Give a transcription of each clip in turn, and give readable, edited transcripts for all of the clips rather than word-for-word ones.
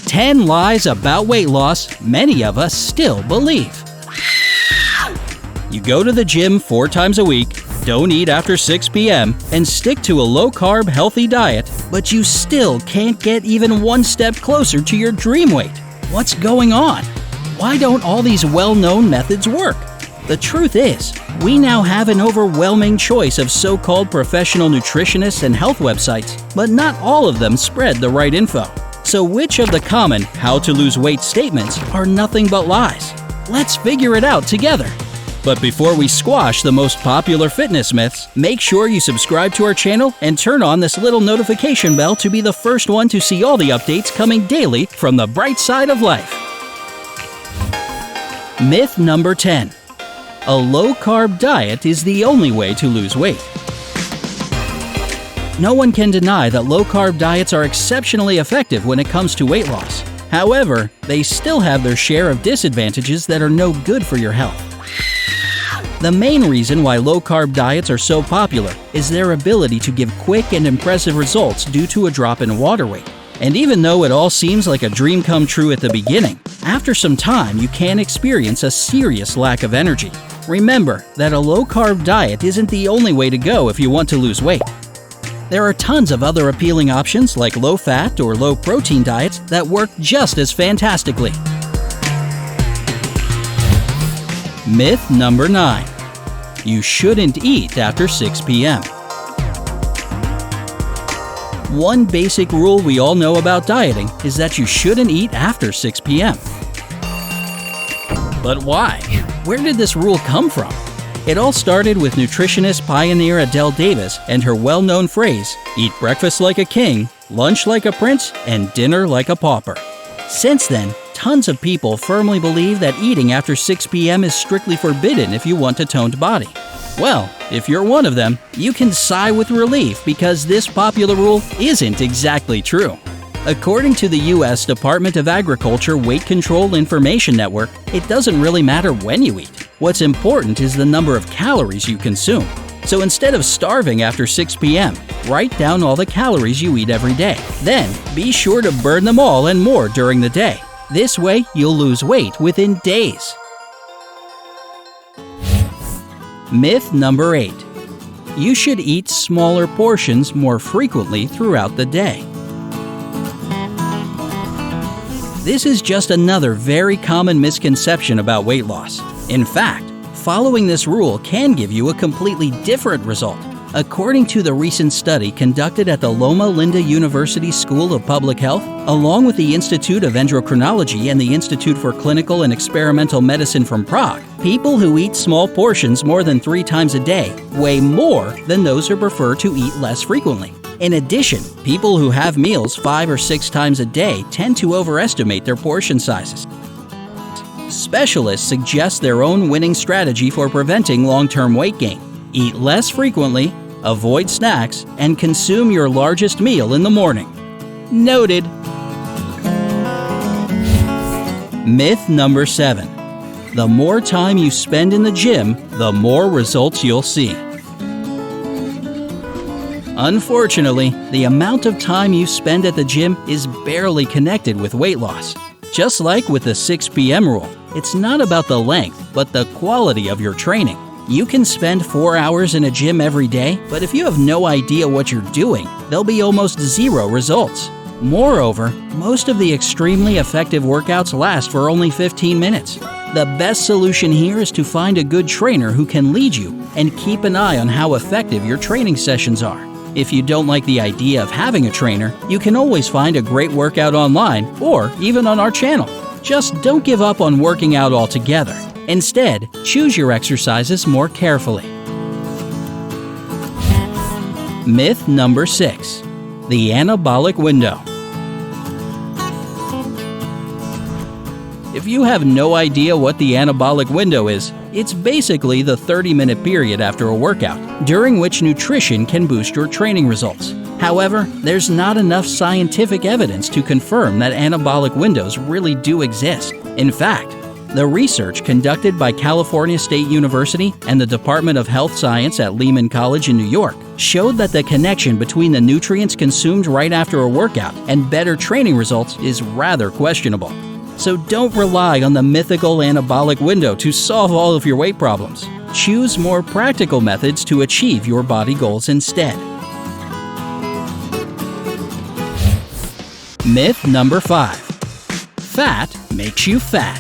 10 lies about weight loss many of us still believe. You go to the gym 4 times a week, don't eat after 6 p.m., and stick to a low-carb, healthy diet, but you still can't get even one step closer to your dream weight. What's going on? Why don't all these well-known methods work? The truth is, we now have an overwhelming choice of so-called professional nutritionists and health websites, but not all of them spread the right info. So which of the common how to lose weight statements are nothing but lies? Let's figure it out together. But before we squash the most popular fitness myths, make sure you subscribe to our channel and turn on this little notification bell to be the first one to see all the updates coming daily from the bright side of life. Myth number 10. A low-carb diet is the only way to lose weight. No one can deny that low-carb diets are exceptionally effective when it comes to weight loss. However, they still have their share of disadvantages that are no good for your health. The main reason why low-carb diets are so popular is their ability to give quick and impressive results due to a drop in water weight. And even though it all seems like a dream come true at the beginning, after some time you can experience a serious lack of energy. Remember that a low-carb diet isn't the only way to go if you want to lose weight. There are tons of other appealing options like low-fat or low-protein diets that work just as fantastically. Myth number 9. You shouldn't eat after 6 p.m. One basic rule we all know about dieting is that you shouldn't eat after 6 p.m. But why? Where did this rule come from? It all started with nutritionist pioneer Adele Davis and her well-known phrase, "Eat breakfast like a king, lunch like a prince, and dinner like a pauper." Since then, tons of people firmly believe that eating after 6 p.m. is strictly forbidden if you want a toned body. Well, if you're one of them, you can sigh with relief because this popular rule isn't exactly true. According to the U.S. Department of Agriculture Weight Control Information Network, it doesn't really matter when you eat. What's important is the number of calories you consume. So instead of starving after 6 p.m., write down all the calories you eat every day. Then, be sure to burn them all and more during the day. This way, you'll lose weight within days. Myth number 8. You should eat smaller portions more frequently throughout the day. This is just another very common misconception about weight loss. In fact, following this rule can give you a completely different result. According to the recent study conducted at the Loma Linda University School of Public Health, along with the Institute of Endocrinology and the Institute for Clinical and Experimental Medicine from Prague, people who eat small portions more than 3 times a day weigh more than those who prefer to eat less frequently. In addition, people who have meals 5 or 6 times a day tend to overestimate their portion sizes. Specialists suggest their own winning strategy for preventing long-term weight gain. Eat less frequently, avoid snacks, and consume your largest meal in the morning. Noted. Myth number 7. The more time you spend in the gym, the more results you'll see. Unfortunately, the amount of time you spend at the gym is barely connected with weight loss. Just like with the 6 p.m. rule, it's not about the length, but the quality of your training. You can spend 4 hours in a gym every day, but if you have no idea what you're doing, there'll be almost zero results. Moreover, most of the extremely effective workouts last for only 15 minutes. The best solution here is to find a good trainer who can lead you and keep an eye on how effective your training sessions are. If you don't like the idea of having a trainer, you can always find a great workout online or even on our channel. Just don't give up on working out altogether. Instead, choose your exercises more carefully. Myth number 6. The anabolic window. If you have no idea what the anabolic window is, it's basically the 30-minute period after a workout, during which nutrition can boost your training results. However, there's not enough scientific evidence to confirm that anabolic windows really do exist. In fact, the research conducted by California State University and the Department of Health Science at Lehman College in New York showed that the connection between the nutrients consumed right after a workout and better training results is rather questionable. So don't rely on the mythical anabolic window to solve all of your weight problems. Choose more practical methods to achieve your body goals instead. Myth number 5. Fat makes you fat.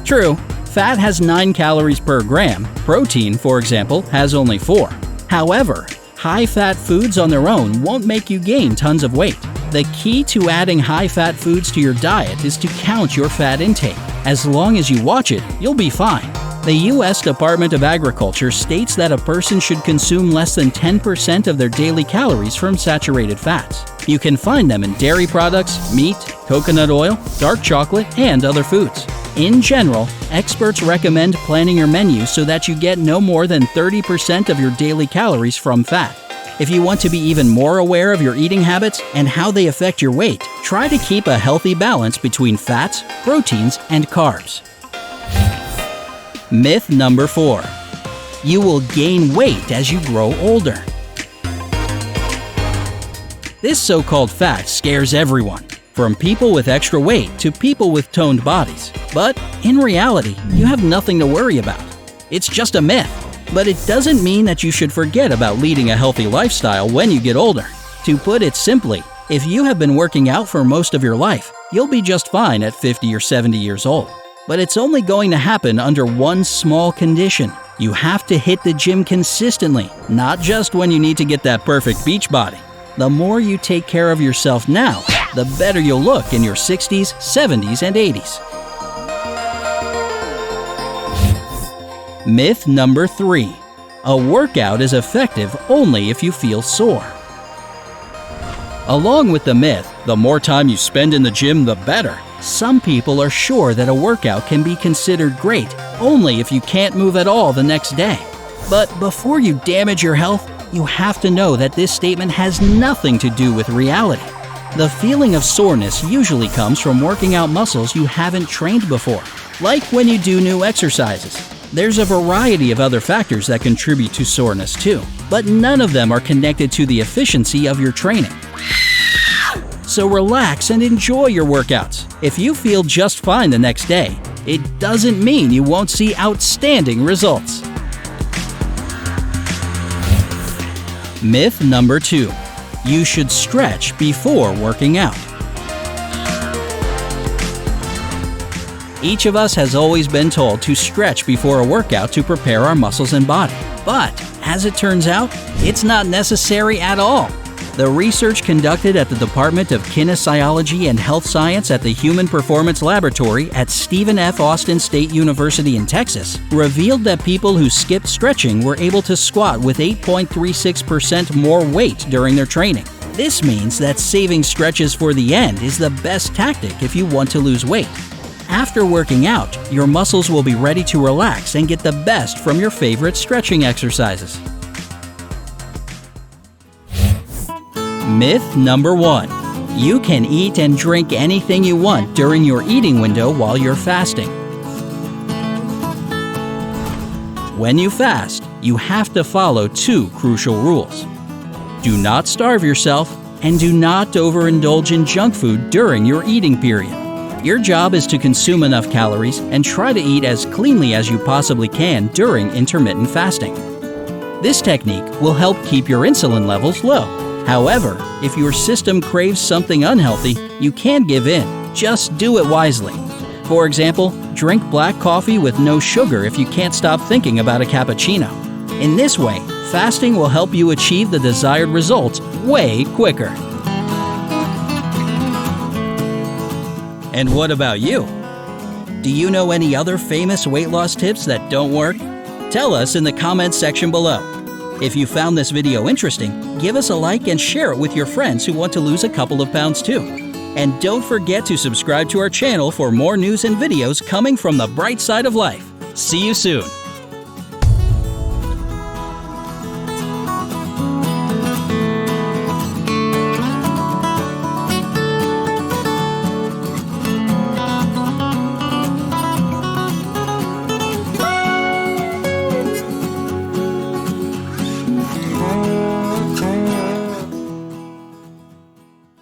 True, fat has 9 calories per gram. Protein, for example, has only 4. However, high-fat foods on their own won't make you gain tons of weight. The key to adding high-fat foods to your diet is to count your fat intake. As long as you watch it, you'll be fine. The U.S. Department of Agriculture states that a person should consume less than 10% of their daily calories from saturated fats. You can find them in dairy products, meat, coconut oil, dark chocolate, and other foods. In general, experts recommend planning your menu so that you get no more than 30% of your daily calories from fat. If you want to be even more aware of your eating habits and how they affect your weight, try to keep a healthy balance between fats, proteins, and carbs. Myth number 4. You will gain weight as you grow older. This so-called fact scares everyone, from people with extra weight to people with toned bodies. But in reality, you have nothing to worry about. It's just a myth. But it doesn't mean that you should forget about leading a healthy lifestyle when you get older. To put it simply, if you have been working out for most of your life, you'll be just fine at 50 or 70 years old. But it's only going to happen under one small condition. You have to hit the gym consistently, not just when you need to get that perfect beach body. The more you take care of yourself now, the better you'll look in your 60s, 70s, and 80s. Myth number 3. A workout is effective only if you feel sore. Along with the myth, the more time you spend in the gym, the better. Some people are sure that a workout can be considered great only if you can't move at all the next day. But before you damage your health, you have to know that this statement has nothing to do with reality. The feeling of soreness usually comes from working out muscles you haven't trained before, like when you do new exercises. There's a variety of other factors that contribute to soreness too, but none of them are connected to the efficiency of your training. So relax and enjoy your workouts. If you feel just fine the next day, it doesn't mean you won't see outstanding results. Myth number 2. You should stretch before working out. Each of us has always been told to stretch before a workout to prepare our muscles and body. But, as it turns out, it's not necessary at all. The research conducted at the Department of Kinesiology and Health Science at the Human Performance Laboratory at Stephen F. Austin State University in Texas revealed that people who skipped stretching were able to squat with 8.36% more weight during their training. This means that saving stretches for the end is the best tactic if you want to lose weight. After working out, your muscles will be ready to relax and get the best from your favorite stretching exercises. Myth number 1. You can eat and drink anything you want during your eating window while you're fasting. When you fast, you have to follow 2 crucial rules. Do not starve yourself, and do not overindulge in junk food during your eating period. Your job is to consume enough calories and try to eat as cleanly as you possibly can during intermittent fasting. This technique will help keep your insulin levels low. However, if your system craves something unhealthy, you can give in. Just do it wisely. For example, drink black coffee with no sugar if you can't stop thinking about a cappuccino. In this way, fasting will help you achieve the desired results way quicker. And what about you? Do you know any other famous weight loss tips that don't work? Tell us in the comments section below. If you found this video interesting, give us a like and share it with your friends who want to lose a couple of pounds too. And don't forget to subscribe to our channel for more news and videos coming from the bright side of life. See you soon!